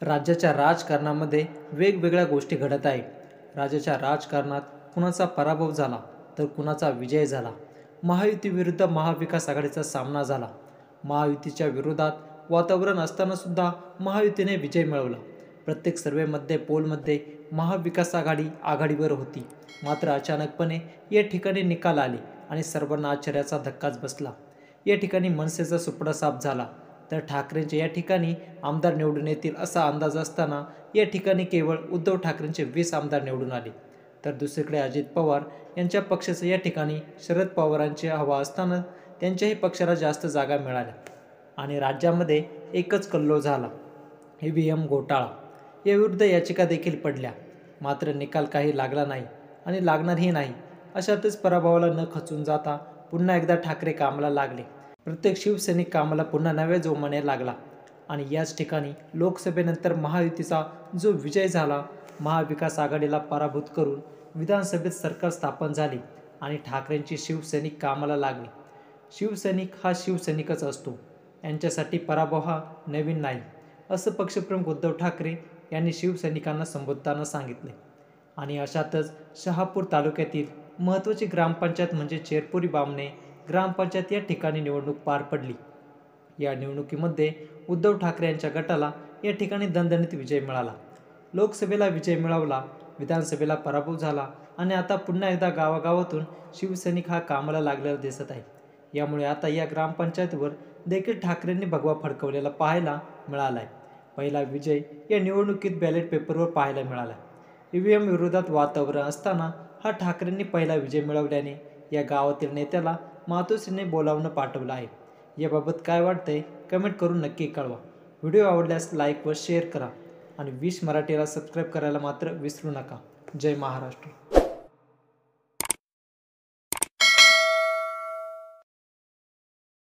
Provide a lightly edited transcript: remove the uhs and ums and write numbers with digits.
राज्याच्या राजकारणामध्ये वेगवेगळ्या गोष्टी घडत आहे. राज्याच्या राजकारणात कुणाचा पराभव झाला तर कुणाचा विजय झाला. महायुती विरुद्ध महाविकास आघाडीचा सामना झाला. महायुतीच्या विरोधात वातावरण असताना सुद्धा महायुतीने विजय मिळवला. प्रत्येक सर्वेमध्ये पोलमध्ये महाविकास आघाडी आघाडीवर होती. मात्र अचानकपणे या ठिकाणी निकाल आले आणि सर्वांना आश्चर्याचा धक्काच बसला. या ठिकाणी मनसेचा सुपडा साफ झाला तर ठाकरेंचे या ठिकाणी आमदार निवडून येतील असा अंदाज असताना या ठिकाणी केवळ उद्धव ठाकरेंचे 20 आमदार निवडून आले. तर दुसरीकडे अजित पवार यांच्या पक्षाचं या ठिकाणी शरद पवारांची हवा असताना त्यांच्याही पक्षाला जास्त जागा मिळाल्या आणि राज्यामध्ये एकच कल्लोळ झाला, EVM घोटाळा. याविरुद्ध याचिका देखील पडल्या. मात्र निकाल काही लागला नाही आणि लागणारही नाही. अशातच पराभवाला न खचून जाता पुन्हा एकदा ठाकरे कामाला लागले. प्रत्येक शिवसैनिक कामाला पुन्हा नव्या जोमाने लागला आणि याच ठिकाणी लोकसभेनंतर महायुतीचा जो विजय झाला, महाविकास आघाडीला पराभूत करून विधानसभेत सरकार स्थापन झाले आणि ठाकरेंची शिवसैनिक कामाला लागले. शिवसैनिक हा शिवसैनिकच असतो. यांच्यासाठी पराभव हा नवीन नाही, असं पक्षप्रमुख उद्धव ठाकरे यांनी शिवसैनिकांना संबोधताना सांगितले. आणि अशातच शहापूर तालुक्यातील महत्त्वाची ग्रामपंचायत म्हणजे चेरपुरी बामणे ग्रामपंचायत या ठिकाणी निवडणूक पार पडली. या निवडणुकीमध्ये उद्धव ठाकरे यांच्या गटाला या ठिकाणी दणदणीत विजय मिळाला. लोकसभेला विजय मिळवला, विधानसभेला पराभव झाला आणि आता पुन्हा एकदा गावागावातून शिवसैनिक हा कामाला लागलेला दिसत आहे. यामुळे आता या ग्रामपंचायतीवर देखील ठाकरेंनी भगवा फडकवलेला पाहायला मिळाला आहे. पहिला विजय या निवडणुकीत बॅलेट पेपरवर पाहायला मिळाला. EVM विरोधात वातावरण असताना हा ठाकरेंनी पहिला विजय मिळवल्याने या गावातील नेत्याला मातोश्रीने बोलावणं पाठवलं आहे. याबाबत काय वाटतंय कमेंट करून नक्की कळवा. व्हिडिओ आवडल्यास लाईक व शेअर करा आणि 20 मराठीला सबस्क्राईब करायला मात्र विसरू नका. जय महाराष्ट्र.